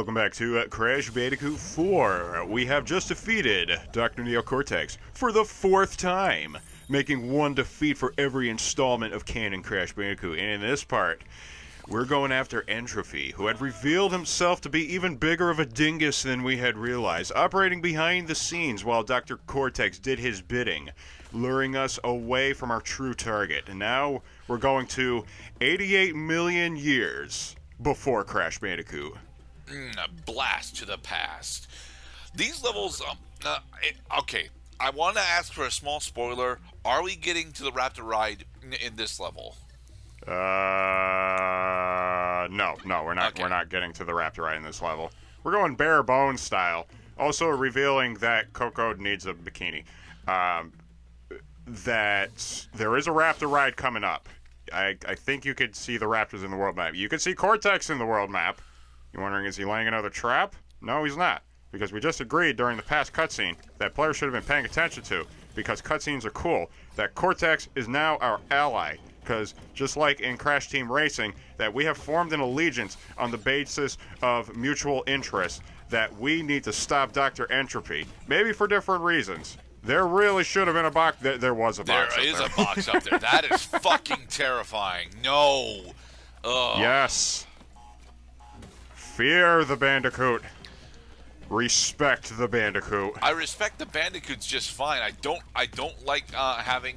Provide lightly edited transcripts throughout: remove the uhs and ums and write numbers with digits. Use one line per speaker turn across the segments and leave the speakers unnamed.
welcome back to Crash Bandicoot 4. We have just defeated Dr. Neo Cortex for the 4th time, making one defeat for every installment of canon Crash Bandicoot. And in this part, we're going after Entropy, who had revealed himself to be even bigger of a dingus than we had realized, operating behind the scenes while Dr. Cortex did his bidding, luring us away from our true target. And now we're going to 88 million years before Crash Bandicoot.
A blast to the past. These levels, okay, I want to ask for a small spoiler. Are we getting to the Raptor ride in this level?
No, we're not. Okay. We're not getting to the Raptor ride in this level. We're going bare bones style. Also revealing that Coco needs a bikini. That there is a Raptor ride coming up. I think you could see the Raptors in the world map. You could see Cortex in the world map. You're wondering, is he laying another trap? No, he's not. Because we just agreed during the past cutscene that players should have been paying attention to, because cutscenes are cool, that Cortex is now our ally. Because just like in Crash Team Racing, that we have formed an allegiance on the basis of mutual interest, that we need to stop Dr. Entropy. Maybe for different reasons. There really should have been a box. There was a box up there.
There is a box up there. That is fucking terrifying. No. Ugh.
Yes. Fear the Bandicoot. Respect the Bandicoot.
I respect the Bandicoots just fine. I don't like having,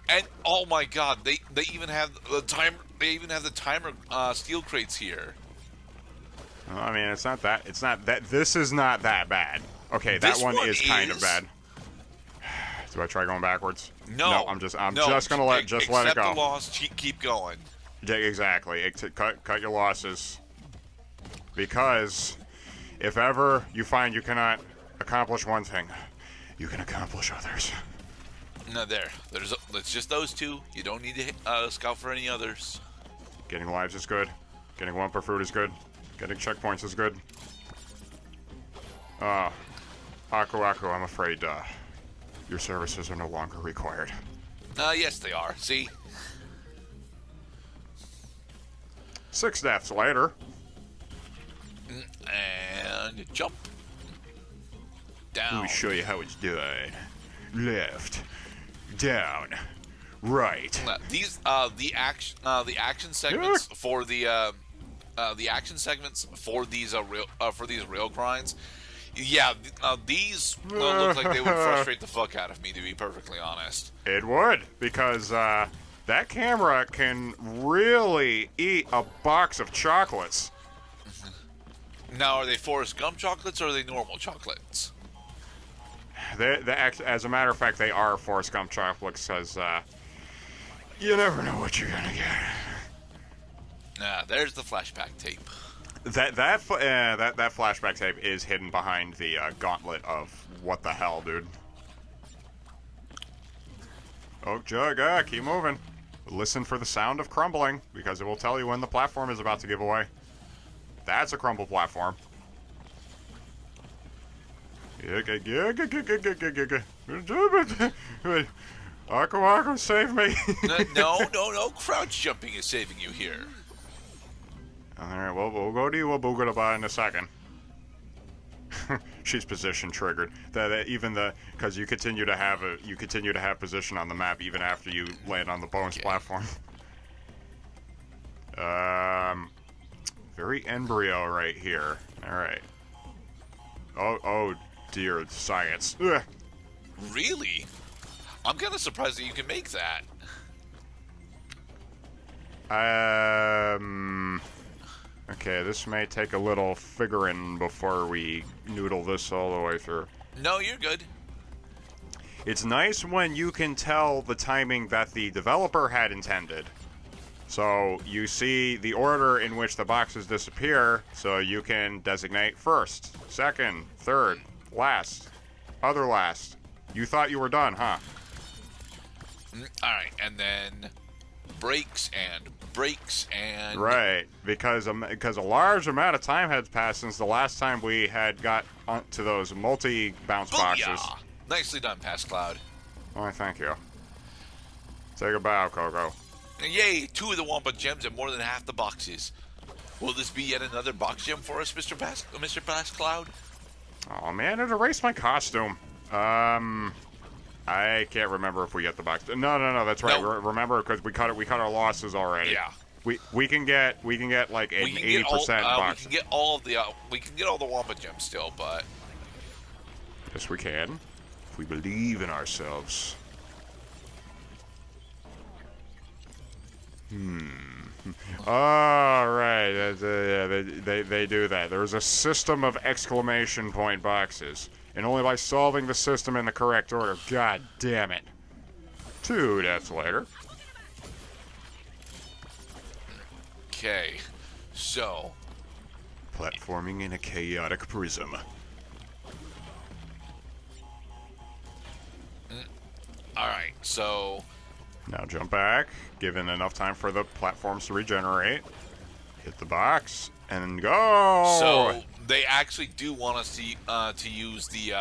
and oh my god, they even have the time. They even have the timer steel crates here.
I mean, it's not that. This is not that bad. Okay, that one is kind of bad. Do I try going backwards?
No,
I'm just gonna let it go.
Accept the loss. Keep going.
Yeah, exactly. Cut your losses. Because if ever you find you cannot accomplish one thing, you can accomplish others.
No, it's just those two. You don't need to scout for any others.
Getting lives is good. Getting one per fruit is good. Getting checkpoints is good. Aku, I'm afraid your services are no longer required.
Yes, they are. See?
6 deaths later.
And jump. Down.
Let me show you how it's done. Left. Down. Right.
These the action segments for the action segments for these rail grinds. Yeah, these look like they would frustrate the fuck out of me, to be perfectly honest.
It would, because that camera can really eat a box of chocolates.
Now, are they Forrest Gump chocolates or are they normal chocolates?
As a matter of fact, they are Forrest Gump chocolates, because you never know what you're gonna get.
There's the flashback tape.
That flashback tape is hidden behind the gauntlet of what the hell, dude. Oh, Jug, keep moving. Listen for the sound of crumbling, because it will tell you when the platform is about to give away. That's a crumble platform. Aku, save me.
No. Crouch jumping is saving you here.
Alright, well, we'll go to you, Aboogadaba, in a second. She's position triggered. Because you continue to have position on the map even after you land on the bonus platform. Very embryo right here. Alright. Oh dear, science. Ugh.
Really? I'm kind of surprised that you can make that.
Okay, this may take a little figuring before we noodle this all the way through.
No, you're good.
It's nice when you can tell the timing that the developer had intended. So you see the order in which the boxes disappear, so you can designate first, second, third, last, other last. You thought you were done, huh?
Alright, and then breaks and...
Right, because a large amount of time had passed since the last time we had got to those multi-bounce boxes.
Nicely done, Past Cloud.
Why, thank you. Take a bow, Coco.
Yay, 2 of the Wampa gems and more than half the boxes. Will this be yet another box gem for us, Mr. Bass Cloud?
Oh man, it erased my costume. I can't remember if we get the box. No, that's right.
No.
Remember, because we cut our losses already.
Yeah.
We can get like an 80% box.
We can get all of the we can get all the Wampa gems still, but
yes, we can. If we believe in ourselves. All right. They do that. There's a system of exclamation point boxes, and only by solving the system in the correct order. God damn it. 2 deaths later.
okay. So,
Platforming in a chaotic prism.
all right. So,
Now jump back, given enough time for the platforms to regenerate. Hit the box and go.
so they actually do want us to use the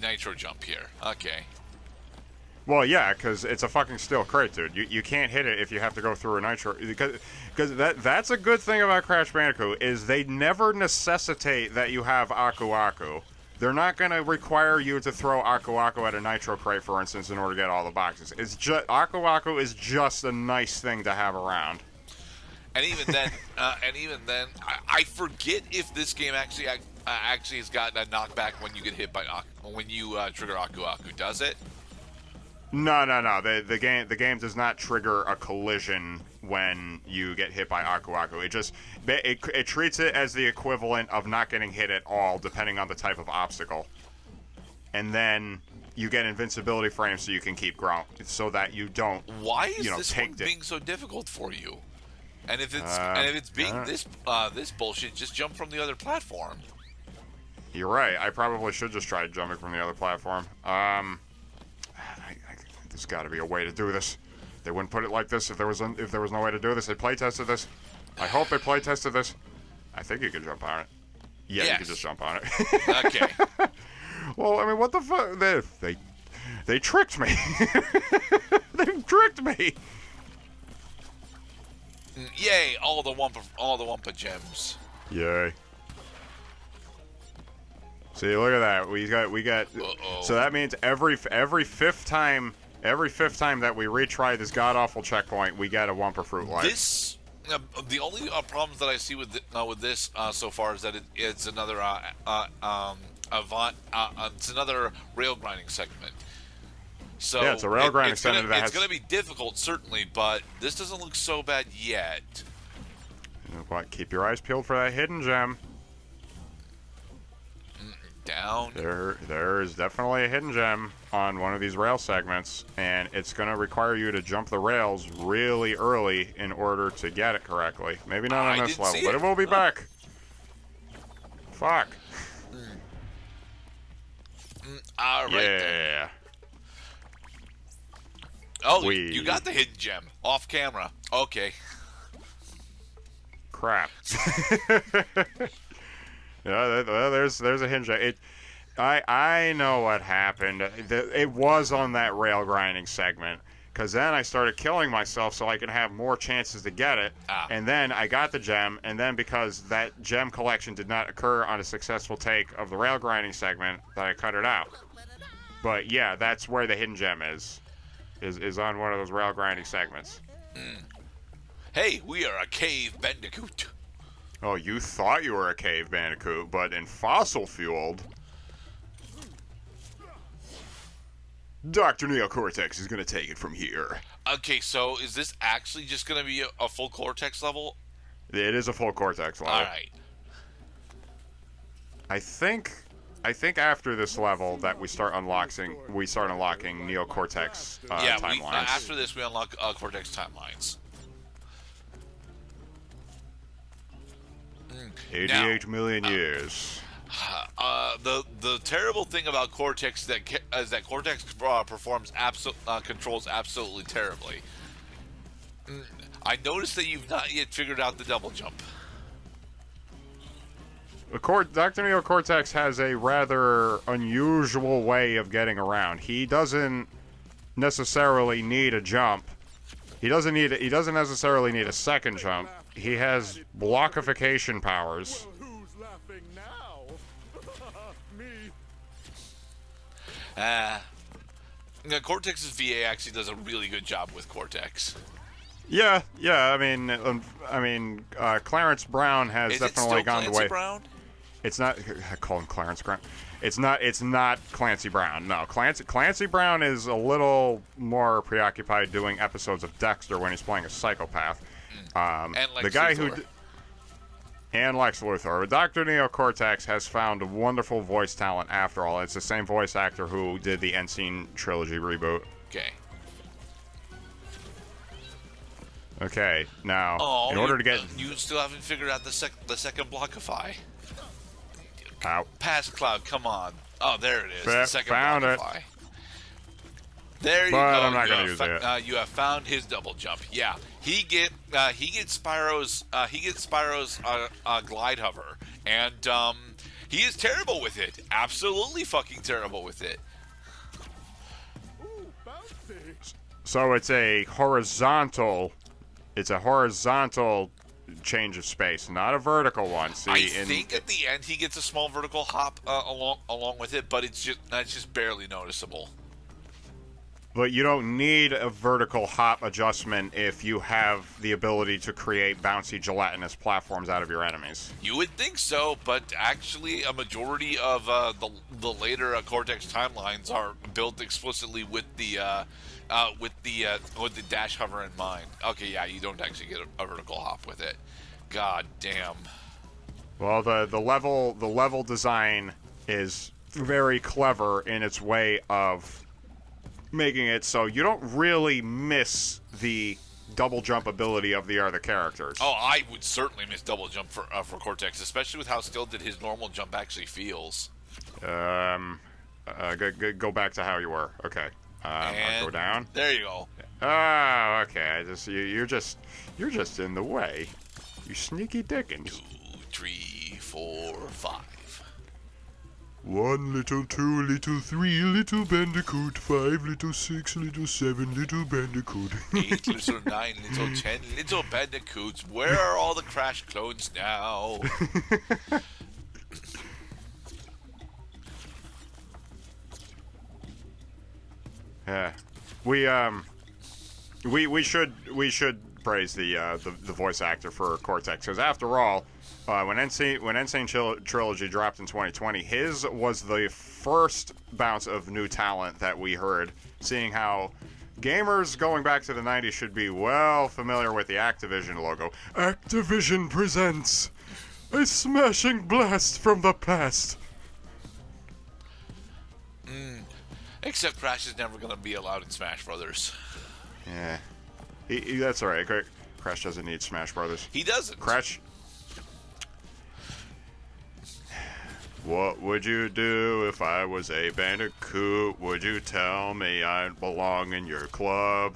nitro jump here. Okay.
Well, yeah, because it's a fucking steel crate, dude. You can't hit it if you have to go through a nitro. Because that's a good thing about Crash Bandicoot is they never necessitate that you have Aku Aku. They're not going to require you to throw Aku Aku at a nitro crate, for instance, in order to get all the boxes. It's just Aku Aku is just a nice thing to have around.
And even then, I forget if this game actually has gotten a knockback when you get hit by when you trigger Aku Aku. Does it?
No. The game does not trigger a collision when you get hit by Aku Aku. It treats it as the equivalent of not getting hit at all, depending on the type of obstacle. And then you get invincibility frames so you can keep growing, so that you don't.
Why is this one being so difficult for you? And if it's being this bullshit, just jump from the other platform.
You're right. I probably should just try jumping from the other platform. There's got to be a way to do this. They wouldn't put it like this if there was no way to do this. They play tested this. I hope they play tested this. I think you can jump on it. Yeah, yes. You can just jump on it.
Okay.
Well, I mean, what the fuck? They tricked me. They tricked me.
Yay! All the Wampa gems.
Yay. See, look at that. We got.
Uh-oh.
So that means every fifth time that we retry this god awful checkpoint, we get a Wumpa Fruit life.
The only problems that I see with this so far is that it's another it's another rail grinding segment. So
yeah, it's a rail grinding segment.
It's going to be difficult, certainly, but this doesn't look so bad yet.
You know what? Keep your eyes peeled for that hidden gem.
Down.
There is definitely a hidden gem on one of these rail segments, and it's going to require you to jump the rails really early in order to get it correctly. Maybe not on this level, but it will be back. Fuck.
All right.
Yeah.
Then. Oh, you got the hidden gem off camera. Okay.
Crap. Yeah, there's a hidden gem. I know what happened. It was on that rail grinding segment, because then I started killing myself so I could have more chances to get it. And then I got the gem, and then because that gem collection did not occur on a successful take of the rail grinding segment, that I cut it out. But yeah, that's where the hidden gem is on one of those rail grinding segments.
Hey, we are a cave bandicoot.
Oh, you thought you were a cave bandicoot, but in fossil-fueled, Dr. Cortex is going to take it from here.
Okay, so is this actually just going to be a full Cortex level?
It is a full Cortex level.
All right.
I think after this level that we start unlocking Neo-Cortex timelines.
After this we unlock Cortex timelines.
88 million years.
The terrible thing about Cortex is that Cortex controls absolutely terribly. I noticed that you've not yet figured out the double jump.
Dr. Neo-Cortex has a rather unusual way of getting around. He doesn't necessarily need a jump. He doesn't necessarily need a second jump. he has blockification powers.
Well, who's laughing now? Me.
Cortex's VA actually does a really good job with Cortex.
Yeah. I mean, Clarence Brown has
Is
definitely
it still
gone
Clancy
the way.
Brown?
It's not. I call him Clarence Brown. It's not Clancy Brown. No, Clancy Brown is a little more preoccupied doing episodes of Dexter when he's playing a psychopath.
And Lex
The guy
Luthor.
and Lex Luthor. Dr. Neo Cortex has found wonderful voice talent after all. It's the same voice actor who did the Unseen trilogy reboot. Okay, now,
Oh,
in order to get...
You still haven't figured out the second blockify.
Ow.
Past Cloud, come on. Oh, there it is. The second
Found it.
blockify. There you
But
go.
I'm not going to use it.
You have found his double jump. Yeah, he gets Spyro's glide hover, and he is terrible with it. Absolutely fucking terrible with it.
Ooh, bouncy.
So it's a horizontal change of space, not a vertical one. See,
I think at the end he gets a small vertical hop along with it, but it's just barely noticeable.
But you don't need a vertical hop adjustment if you have the ability to create bouncy gelatinous platforms out of your enemies.
You would think so, but actually a majority of the later Cortex timelines are built explicitly with the dash hover in mind. Okay, yeah, you don't actually get a vertical hop with it. God damn.
Well, the level design is very clever in its way of making it so you don't really miss the double jump ability of the other characters.
Oh, I would certainly miss double jump for Cortex, especially with how skilled his normal jump actually feels.
Go back to how you were. Okay. I'll go down.
There you go.
Oh, okay. You're just in the way. You sneaky dickens.
2, 3, 4, 5.
1, little 2, little 3, little Bandicoot. 5, little 6, little 7, little Bandicoot.
8, little 9, little 10, little Bandicoots. Where are all the Crash clones now?
Yeah. We should praise the voice actor for Cortex, because after all, when Insane Trilogy dropped in 2020, his was the first bounce of new talent that we heard, seeing how gamers going back to the 90s should be well familiar with the Activision logo. Activision presents a smashing blast from the past.
Except Crash is never going to be allowed in Smash Brothers.
Yeah. That's alright. Crash doesn't need Smash Brothers.
He doesn't.
Crash. What would you do if I was a Bandicoot? Would you tell me I belong in your club?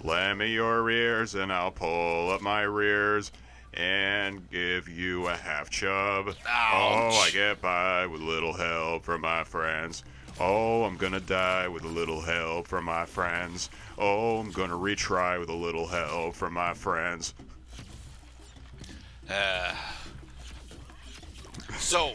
Lend me your ears and I'll pull up my rears and give you a half chub.
Ouch.
Oh, I get by with little help from my friends. Oh, I'm gonna die with a little help from my friends. Oh, I'm gonna retry with a little help from my friends.
So,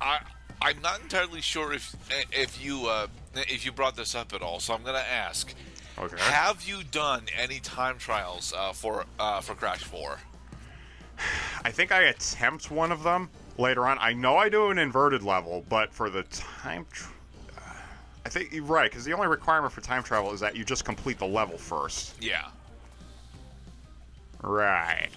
I'm not entirely sure if you brought this up at all. So I'm gonna ask:
Okay.
have you done any time trials for Crash 4?
I think I attempt one of them later on. I know I do an inverted level, but for the time... I think you're right, because the only requirement for time travel is that you just complete the level first.
Yeah.
Right.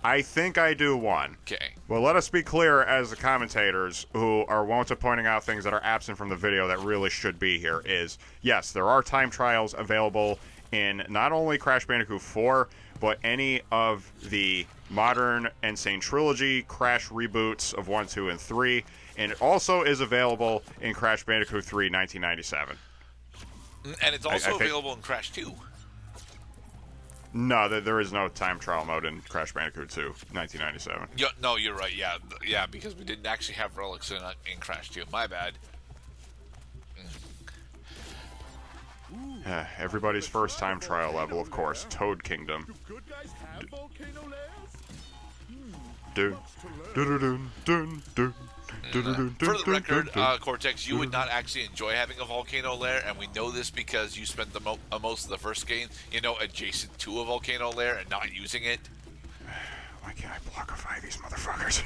I think I do one.
Okay.
Well, let us be clear as the commentators who are wont to pointing out things that are absent from the video that really should be here is, yes, there are time trials available in not only Crash Bandicoot 4, but any of the modern Insane Trilogy Crash reboots of 1, 2, and 3, and it also is available in Crash Bandicoot 3 1997.
And it's also
I think...
available in Crash 2.
No, there is no time trial mode in Crash Bandicoot 2 1997.
No, you're right. Yeah, because we didn't actually have relics in Crash 2. My bad.
Everybody's first time trial level, of course. Toad Kingdom.
Do good guys have volcano lairs?
Dun, dun, dun, dun, dun, dun.
For the record, Cortex, you would not actually enjoy having a volcano lair, and we know this because you spent the most of the first game, adjacent to a volcano lair and not using it.
Why can't I blockify these motherfuckers?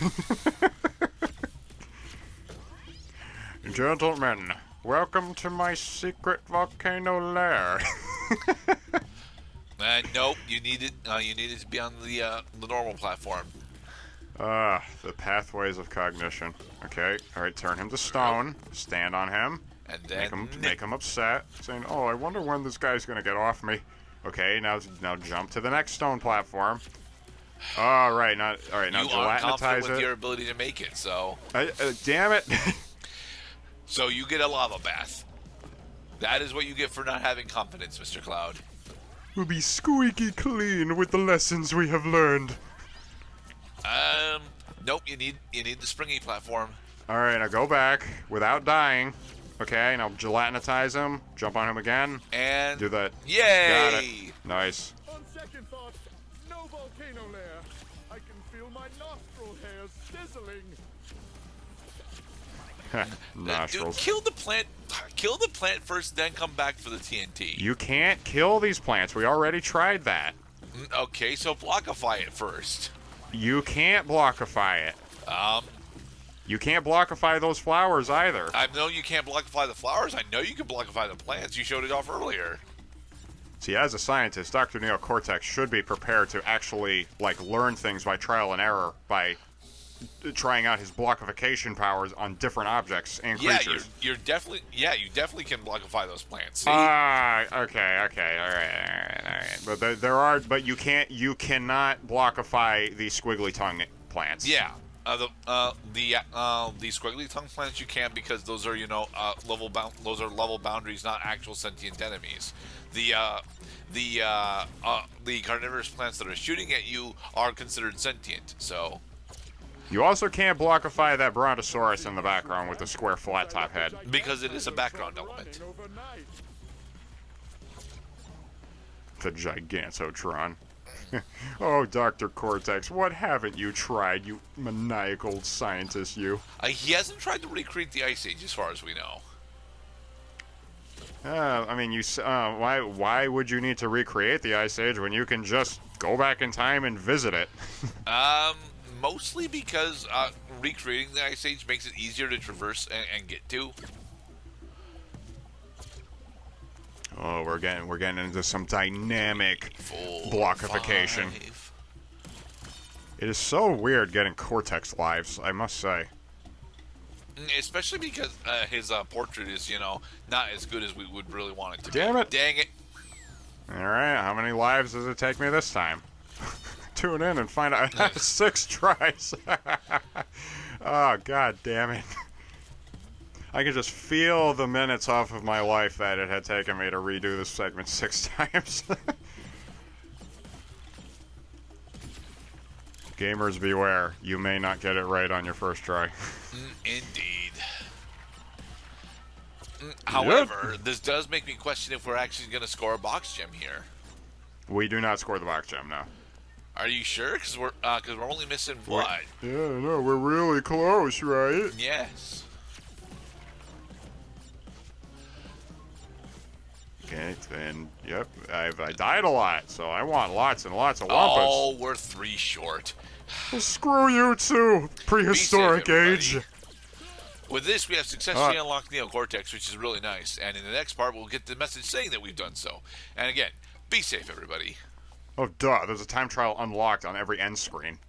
Gentlemen, welcome to my secret volcano lair.
Nope, you needed to be on the normal platform.
The pathways of cognition. Okay, alright, turn him to stone, stand on him,
And then
make him upset, saying, oh, I wonder when this guy's gonna get off me. Okay, now jump to the next stone platform. Alright, now
you aren't
gelatinize
confident with
it.
your ability to make it, so
Damn it!
so you get a lava bath. That is what you get for not having confidence, Mr. Cloud.
We'll be squeaky clean with the lessons we have learned.
Nope. You need the springy platform.
Alright, now go back without dying. Okay, now gelatinize him, jump on him again,
And
do that.
Yay!
Got it. Nice.
On second thought, no volcano lair. I can feel my nostril hairs sizzling.
Nostrils.
Dude, kill the plant first, then come back for the TNT.
You can't kill these plants. We already tried that.
Okay, so blockify it first.
You can't blockify it. You can't blockify those flowers either.
I know you can't blockify the flowers. I know you can blockify the plants. You showed it off earlier.
See, as a scientist, Dr. Neo Cortex should be prepared to actually, learn things by trial and error, by trying out his blockification powers on different objects and creatures.
You definitely can blockify those plants. See?
Okay, all right. But you cannot blockify the squiggly tongue plants.
Yeah. The squiggly tongue plants you can, because those are level boundaries, not actual sentient enemies. The carnivorous plants that are shooting at you are considered sentient. So
You also can't blockify that brontosaurus in the background with the square flat top head.
because it is a background element.
The Gigantotron. Oh, Dr. Cortex, what haven't you tried, you maniacal scientist, you?
He hasn't tried to recreate the Ice Age, as far as we know.
Why would you need to recreate the Ice Age when you can just go back in time and visit it?
Mostly because recreating the Ice Age makes it easier to traverse and get to.
Oh, we're getting into some dynamic
Full
blockification.
5.
It is so weird getting Cortex lives, I must say.
Especially because his portrait is, not as good as we would really want it to be.
Damn it.
Dang it.
Alright, how many lives does it take me this time? Tune in and find out. 6 tries. Oh, god damn it. I could just feel the minutes off of my life that it had taken me to redo this segment 6 times. Gamers beware, you may not get it right on your first try.
Indeed. However, this does make me question if we're actually going to score a box gem here.
We do not score the box gem, no.
Are you sure? Because we're only missing what?
Yeah, no, we're really close, right?
Yes.
Okay, then, yep, I died a lot, so I want lots and lots of wampus.
Oh, we're 3 short.
Well, screw you too, prehistoric
Be safe,
age.
everybody. With this, we have successfully unlocked Neo Cortex, which is really nice. And in the next part, we'll get the message saying that we've done so. And again, be safe, everybody.
Oh, duh, there's a time trial unlocked on every end screen.